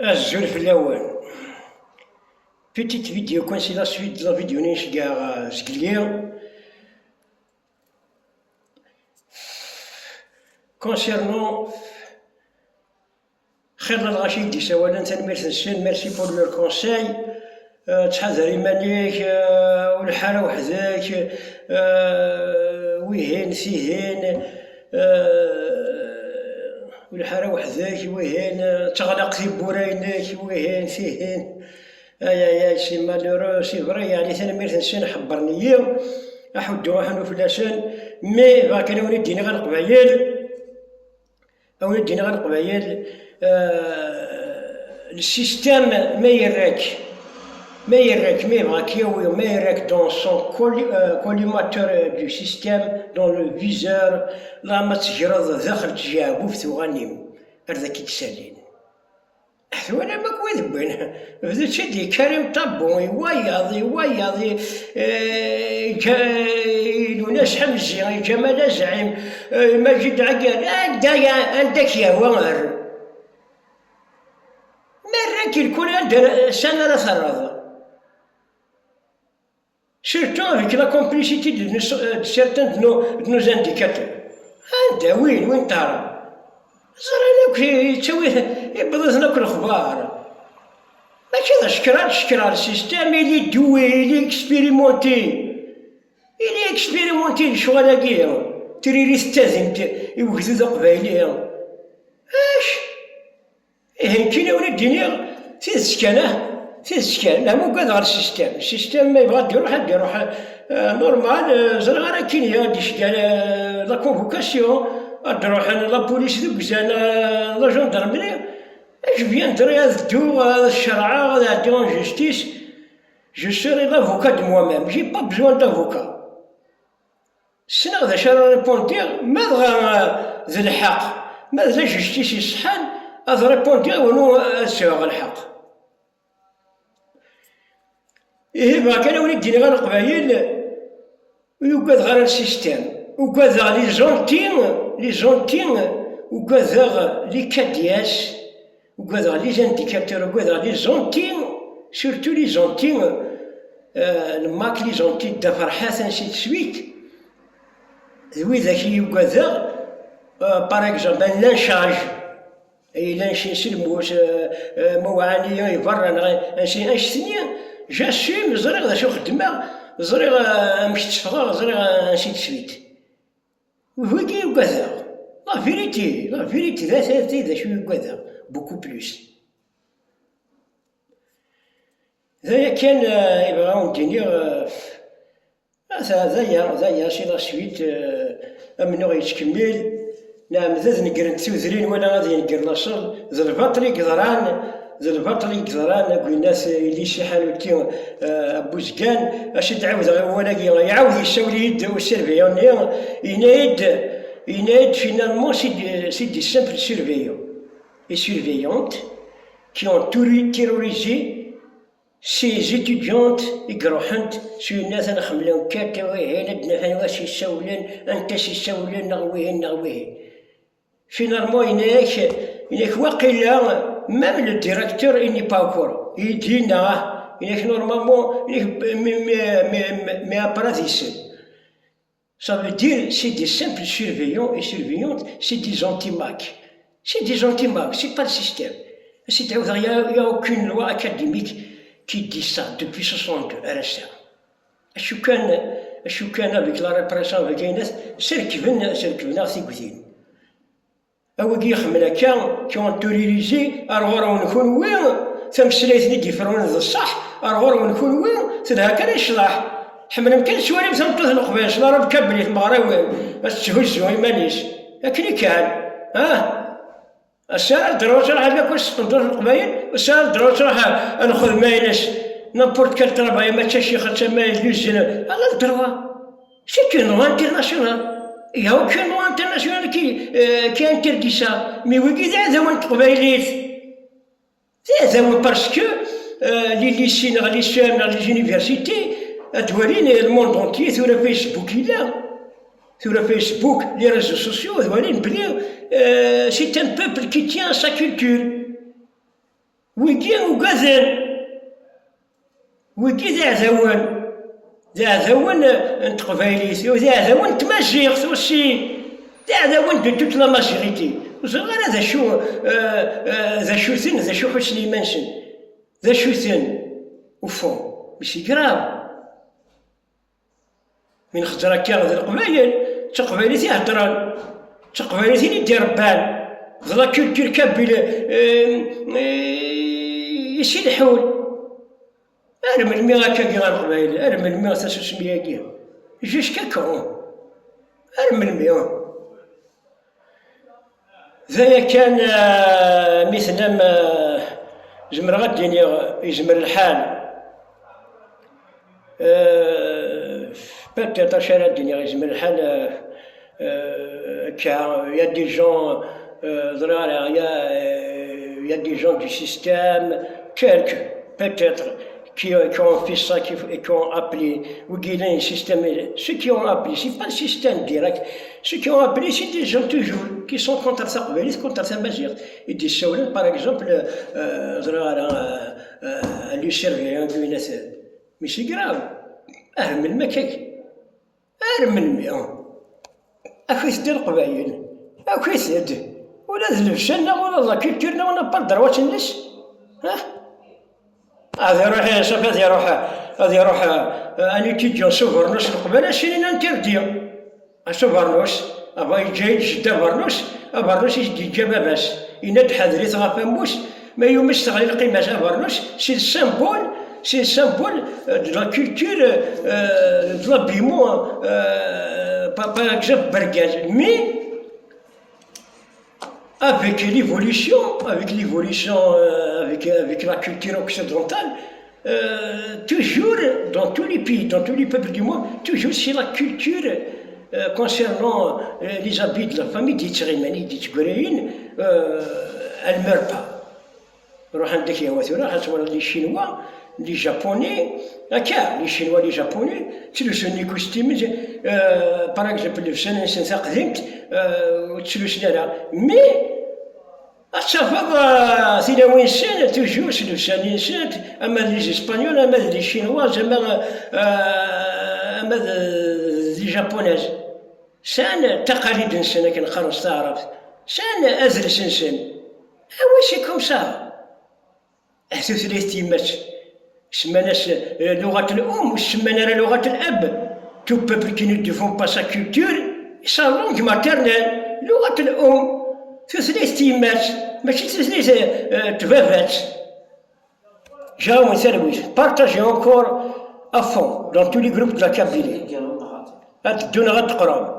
Azul fell-awen. Petite vidéo, c'est la suite de la vidéo نشجع زكليا. Concernant خير الغشيد سواء تنمير السن ميرسي بور لور كونساي تحذر إيمانيك والحالة وحداك ويهين سيهين والحالة وحداك ويهين تغلق في بورينك ويهين فيهين اي سي مالورو سي فري يعني تنمير السن حبرني احدو حنو في اللسان مي باكن ولديني غير قبايل ولديني غير قبايل السيستم ما يراك ما يبغاك ياوي ما يراك دون سون كوليماتور دو سيستم دون لو فيزور لا ما تجرد داخل تجابو في ثوانيم هذاك يتسالين وانا ما كويس بين بدا شدي كريم طبو يويض يونس حمزي جمال زعيم ماجد عقال عندك يا ومر مرة الكل عندنا سنة لا ثرض surtout avec la complicité de certains de nos indicateurs. أنت وين ترى؟ صار لك تسوي يبغى ناكل الأخبار. ما كذا شكرا السيستم اللي دوي اللي اكسبيريمونتي الشغل هاكيا تريري تستاذن يوكزو ذا قبايليا. اش؟ إيه كاين ولديني تيسكان مو قاد غير السيستم ما يبغى دير روح نورمال زرا غير كاين هادي شكال لا كونفوكاسيون تروح لا بوليس دوك زان لا جوندارمري اش بيان دري هادو الشرعه غادي عندي اون جوستيس جو سوري لافوكا دو موا ميم جي با بزوان دافوكا السنة غدا شرا ريبوندير ماذا ذا الحق ماذا جوستيس يصحان هذا ريبوندير ونو سواغ الحق إيه ما كان ولديني غير القبايل ويوقاد غير السيستم وقاد لي زونتين وقاد لي كادياس وقاد لي زانديكاتور وقاد لي زونتين سورتو لي زونتين الماك لي زونتين دا فرحات انسي تسويت ذوي ذاك يوقاد باغ اكزومبل لانشاج اي لانشي سلموس موعاني يفرن انسي انشتنيا جاسوم زريغ ذا شو خدمة زريغ مش تفغر زريغ انسي تسويت وهوكي يوكاذا لا فيريتي ذا ثلاثي ذا شو يوكاذا بوكو بلوس ذايا كان يبغاو ندير ذايا سي لا سويت امنو يتكمل نعم ذا نقرن تسوذرين ولا غادي نقر لاصل ذا البطري قدران الناس اللي شحال وكي ابو زكان اش تعاود ولا يعاود يساوي يد والسيرفيون ينايد فينالمون سي دي سامبل سيرفيون et surveillantes qui ont terrorisé ces étudiantes يقروحنت شو الناس انا خملون كاتوي هنا دنا واش يساولن انت يساولن نغويه فينالمون يناك واقيلا même le directeur il n'est pas au courant. Il dit non, il est normalement mais à paradis. Ça veut dire c'est des simples surveillants et surveillantes, c'est des anti-mac. C'est des anti-mac, c'est pas le système. Il n'y a aucune loi académique qui dit ça depuis 62 à l'instant. Je suis avec la répression avec Inès, celle qui vient à Sigouine. أوكي يخمل كي اونتوريزي أرغور ونكون وين ثم سلايثني ديفرون ذا الصح أرغور ونكون وين تدها كان يشلح حمل مكان شوالي مثلا طلع القباش لا راه بكبلي في مغراوي باش تهزو يمانيش لكن كان الساعة دروس راح هذاك واش تنظر القبايل والساعة دروس راح ناخذ ماينس نابورت كال تراباي ما تشي خاطر ما يجوز على الدروا سي اون لوا انترناسيونال Il n'y a aucune loi internationale qui interdit ça. Mais oui, c'est parce que les lycées, les universités, le monde entier, sur le Facebook, sur le Facebook, les réseaux sociaux, c'est un peuple qui tient à sa culture. ويجي وقازن ويجي ذا زاون انت قبايليسي وذا زاون تماجيغ وشي ذا زاون دوت لا ماجيغيتي وصغار ذا شو سن ذا شو حوش لي منشن ذا شو سن وفون ماشي كراف من خطرة كان ذا القبايل تقبايليسي هضران تقبايليسي اللي دير ربان ظلا كولتور كابيل يشي الحول أرمي المية هكا كي القبايل أرمي المية تاسوس مية كي جيش كاكون أرمي المية ذايا كان مثل ما جمر غدي يجمر الحال peut-être cher الدنيا يجمر الحال car il y a des gens il y a des gens du système quelques peut-être qui ont fait ça, qui ont appelé, ou qui ont un système, ceux qui ont appelé, c'est pas le système direct, ceux qui ont appelé, c'est des gens toujours qui sont contre ça, contre ça, magir. Et des choses, par exemple, lui servir, mais c'est grave. أهم المكاي أهم المياه أخي سيدي القبايل أخي سيدي ولا ذلفشنا ولا الله كيتيرنا ولا بردر واش نلش ها هذا يروح يا شاف هذا يروح أنا تيجي سوفرنوس القبالة شيرينا نترديو سوفرنوس أبا يجي جدا برنوس برنوس يجي جابا باس يناد حذري تغافموس ما يومش تغلي القيمة برنوس سي السامبول c'est le symbole de la culture, de l'habillement, par exemple, Bergaz. Mais, avec l'évolution, avec la culture occidentale, toujours, dans tous les pays, dans tous les peuples du monde, toujours c'est la culture concernant les habits de la famille, des Tchrimani, des Tchgoréines, elle ne meurt pas. Les Chinois, les Japonais, les Chinois, les Japonais, c'est le son des costumes, par exemple, le son c'est un qdimt, c'est le son là. Mais, à savoir, c'est la Winsen, toujours, c'est le son instant, les Espagnols, les Chinois, les Japonaises. C'est un taqalid insana qui نقرأ نستعرف. C'est un أزرس إنسان. Ah oui, c'est comme ça. أساس الاستيمات. سماناش لغة الأم وسمانا لغة الأب. Tout peuple qui ne défend pas sa culture, sa langue maternelle, لغة الأم. C'est الاستيمات. ماشي c'est تبابات. جاو نسالويش. Partagez encore à fond dans tous les groupes de la Kabylie. هاد الدنيا غتقرا.